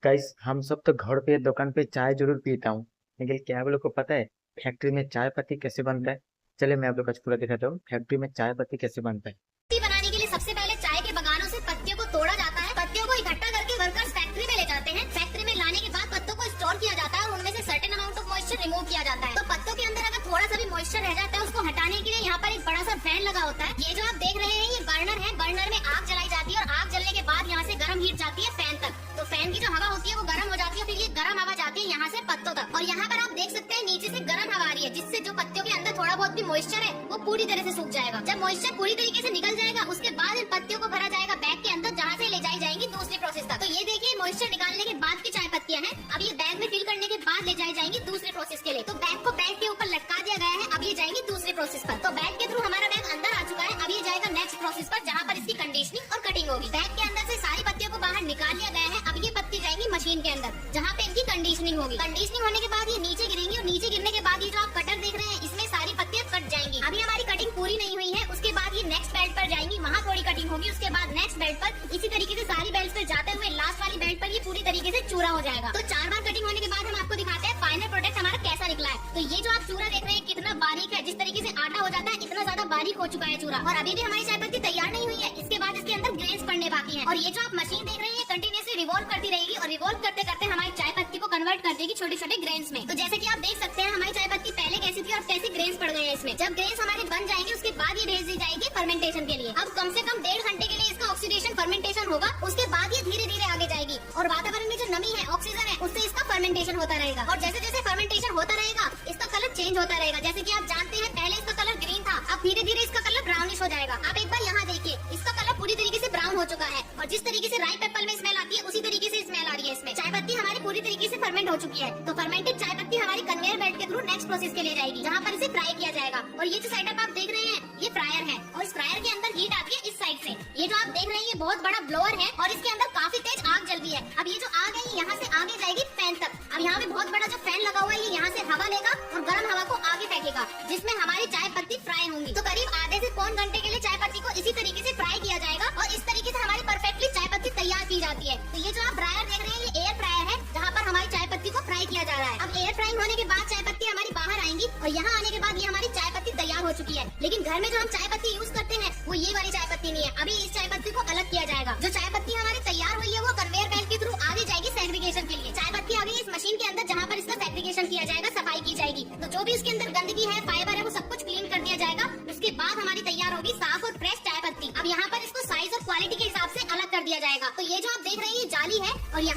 Guys हम सब तो घर पे दुकान पे चाय जरूर पीता हूँ। लेकिन क्या आप लोग को पता है फैक्ट्री में चाय पत्ती कैसे बनता है? चले मैं आप लोग को आज पूरा दिखाता हूँ फैक्ट्री में चाय पत्ती कैसे बनता है। टी बनाने के लिए सबसे पहले चाय के बगानों से पत्तियों को तोड़ा जाता है। पत्तियों को इकट्ठा करके वर्कर्स फैक्ट्री में ले जाते हैं। फैक्ट्री में लाने के बाद पत्तों को स्टोर किया जाता है और उनमें से certain amount of moisture remove किया जाता है। तो पत्तों के अंदर अगर थोड़ा सा भी मॉइस्चर रह जाता है उसको हटाने के लिए यहाँ पर एक बड़ा सा फैन लगा होता है। ये जो आप देख रहे हैं ये बर्नर है। बर्नर में आग जलाई जाती है और आग जलने के बाद यहाँ से गर्म हीट जाती है फैन तक। तो फैन की जो हवा होती है वो गर्म हो जाती है, फिर ये गर्म हवा जाती है यहाँ से पत्तों तक। और यहाँ पर आप देख सकते हैं नीचे से गर्म हवा आ रही है, जिससे जो पत्तियों के अंदर थोड़ा बहुत भी मॉइस्चर है वो पूरी तरह से सूख जाएगा। जब मॉइस्चर पूरी तरीके से निकल जाएगा उसके बाद इन पत्तियों को भरा जाएगा बैग के अंदर, जहाँ से ले जाई जाएंगी दूसरी प्रोसेस तक। तो ये देखिए मॉइस्चर निकालने के बाद की चाय पत्तियां हैं। अब ये बैग में फिल करने के बाद ले जाई जाएंगी दूसरे प्रोसेस के लिए। तो बैग को बैग के ऊपर लटका दिया गया है। अब ये जाएंगी दूसरी प्रोसेस पर। तो बैग के थ्रू हमारा बैग अंदर आ चुका है। अब ये जाएगा नेक्स्ट प्रोसेस पर, जहाँ पर इसकी कंडीशनिंग और कटिंग होगी। बैग के अंदर से सारी पत्तियों को बाहर निकाल लिया गया है। अब ये पत्ती जाएंगी मशीन के अंदर, जहाँ पे इनकी कंडीशनिंग होगी। कंडीशनिंग होने के बाद ये नीचे गिरेंगी और नीचे गिरने के बाद ये जो आप कटर देख रहे हैं इसमें सारी पत्तियां कट जाएंगी। अभी हमारी कटिंग पूरी नहीं हुई है। उसके बाद ये नेक्स्ट बेल्ट पर जाएंगी, वहाँ थोड़ी कटिंग होगी। उसके बाद नेक्स्ट बेल्ट पर इसी तरीके से सारी बेल्ट पर जाते हुए लास्ट वाली बेल्ट पर ये पूरी तरीके से चूरा हो जाएगा। तो 4 बार कटिंग होने के बाद हम आपको दिखाते हैं फाइनल प्रोडक्ट हमारा कैसा निकला है। तो ये जो आप चूरा देख रहे हैं कितना बारीक है, जिस तरीके से आटा हो जाता है इतना ज्यादा बारीक हो चुका है चूरा। और अभी भी हमारी चाय पत्ती तैयार नहीं हुई है। इसके बाद इसके अंदर ग्रेन्स पड़ने बाकी है। और ये जो आप मशीन देख रहे हैं कंटिन्यूसली रिवॉल्व करती रहेगी और रिवॉल्व करते करते हमारी चाय पत्ती को कन्वर्ट कर देगी छोटे छोटे ग्रेन्स में। तो जैसे कि आप देख सकते हैं हमारी चाय पत्ती पहले कैसी थी और कैसे ग्रेन्स पड़ गए हैं इसमें। जब ग्रेन्स हमारे बन जाएंगे उसके बाद ये भेज दी जाएगी फर्मेंटेशन के लिए। अब कम से कम 1.5 घंटे के लिए इसका ऑक्सीडेशन फर्मेंटेशन होगा। उसके बाद ये धीरे धीरे आगे जाएगी और वातावरण में जो नमी है ऑक्सीजन है उससे इसका फर्मेंटेशन होता रहेगा। और जैसे जैसे फर्मेंटेशन होता रहेगा इसका कलर चेंज होता रहेगा। जैसे की आप जानते हैं पहले इसका कलर ग्रीन था, अब धीरे धीरे इसका कलर ब्राउनिश हो जाएगा। आप एक बार यहाँ देखिए इसका कलर पूरी तरीके से ब्राउन हो चुका है। और जिस तरीके से राइप एप्पल में स्मेल आती है उसी तरीके से स्मेल आ रही है इसमें। चाय पत्ती हमारी पूरी तरीके से फर्मेंट हो चुकी है। तो फर्मेंटेड चाय पत्ती हमारी कन्वेयर बेल्ट के थ्रू नेक्स्ट प्रोसेस के लिए जाएगी, जहाँ पर इसे फ्राई किया जाएगा। और ये जो सेटअप आप देख रहे हैं ये फ्रायर है और इस फ्रायर के अंदर हीट आती है इस साइड से। ये जो आप देख रहे हैं ये बहुत बड़ा ब्लोअर है और इसके अंदर काफी तेज आग जल रही है। अब ये जो आग है यहाँ से आगे जाएगी फैन तक। अब यहाँ पे बहुत बड़ा जो फैन लगा हुआ है ये यहाँ से हवा लेगा और गर्म हवा को आगे फेंकेगा, जिसमें हमारी चाय पत्ती फ्राई होंगी। तो करीब आधे से पौन घंटे के लिए चाय पत्ती को इसी तरीके से फ्राई किया जाएगा और इस तरीके से हमारी परफेक्टली चाय पत्ती तैयार की जाती है। तो ये जो आप फ्रायर देख रहे हैं ये एयर फ्रायर है, जहाँ पर हमारी चाय पत्ती को फ्राई किया जा रहा है। अब एयर फ्राइंग होने के बाद चाय पत्ती हमारी बाहर आएंगी और यहाँ आने के बाद ये हमारी चाय पत्ती तैयार हो चुकी है। लेकिन घर में जो हम चाय पत्ती यूज करते हैं वो ये वाली चाय पत्ती नहीं है। अभी इस चाय पत्ती को अलग किया जाएगा। जो चाय पत्ती हमारी तैयार हुई है वो कन्वेयर बेल्ट के थ्रू आगे जाएगी सेग्रीगेशन के लिए। चाय पत्ती आ गई इस मशीन के अंदर, जहाँ पर इसका सेग्रीगेशन किया जाएगा, सफाई की जाएगी। तो जो भी इसके अंदर गंदगी है फाइबर है वो सब कुछ क्लीन कर दिया जाएगा। उसके बाद हमारी तैयार होगी साफ और फ्रेश चाय पत्ती। अब यहाँ पर इसको साइज और क्वालिटी के हिसाब से अलग कर दिया जाएगा। तो ये जो आप देख रहे हैं ये जाली है और यहाँ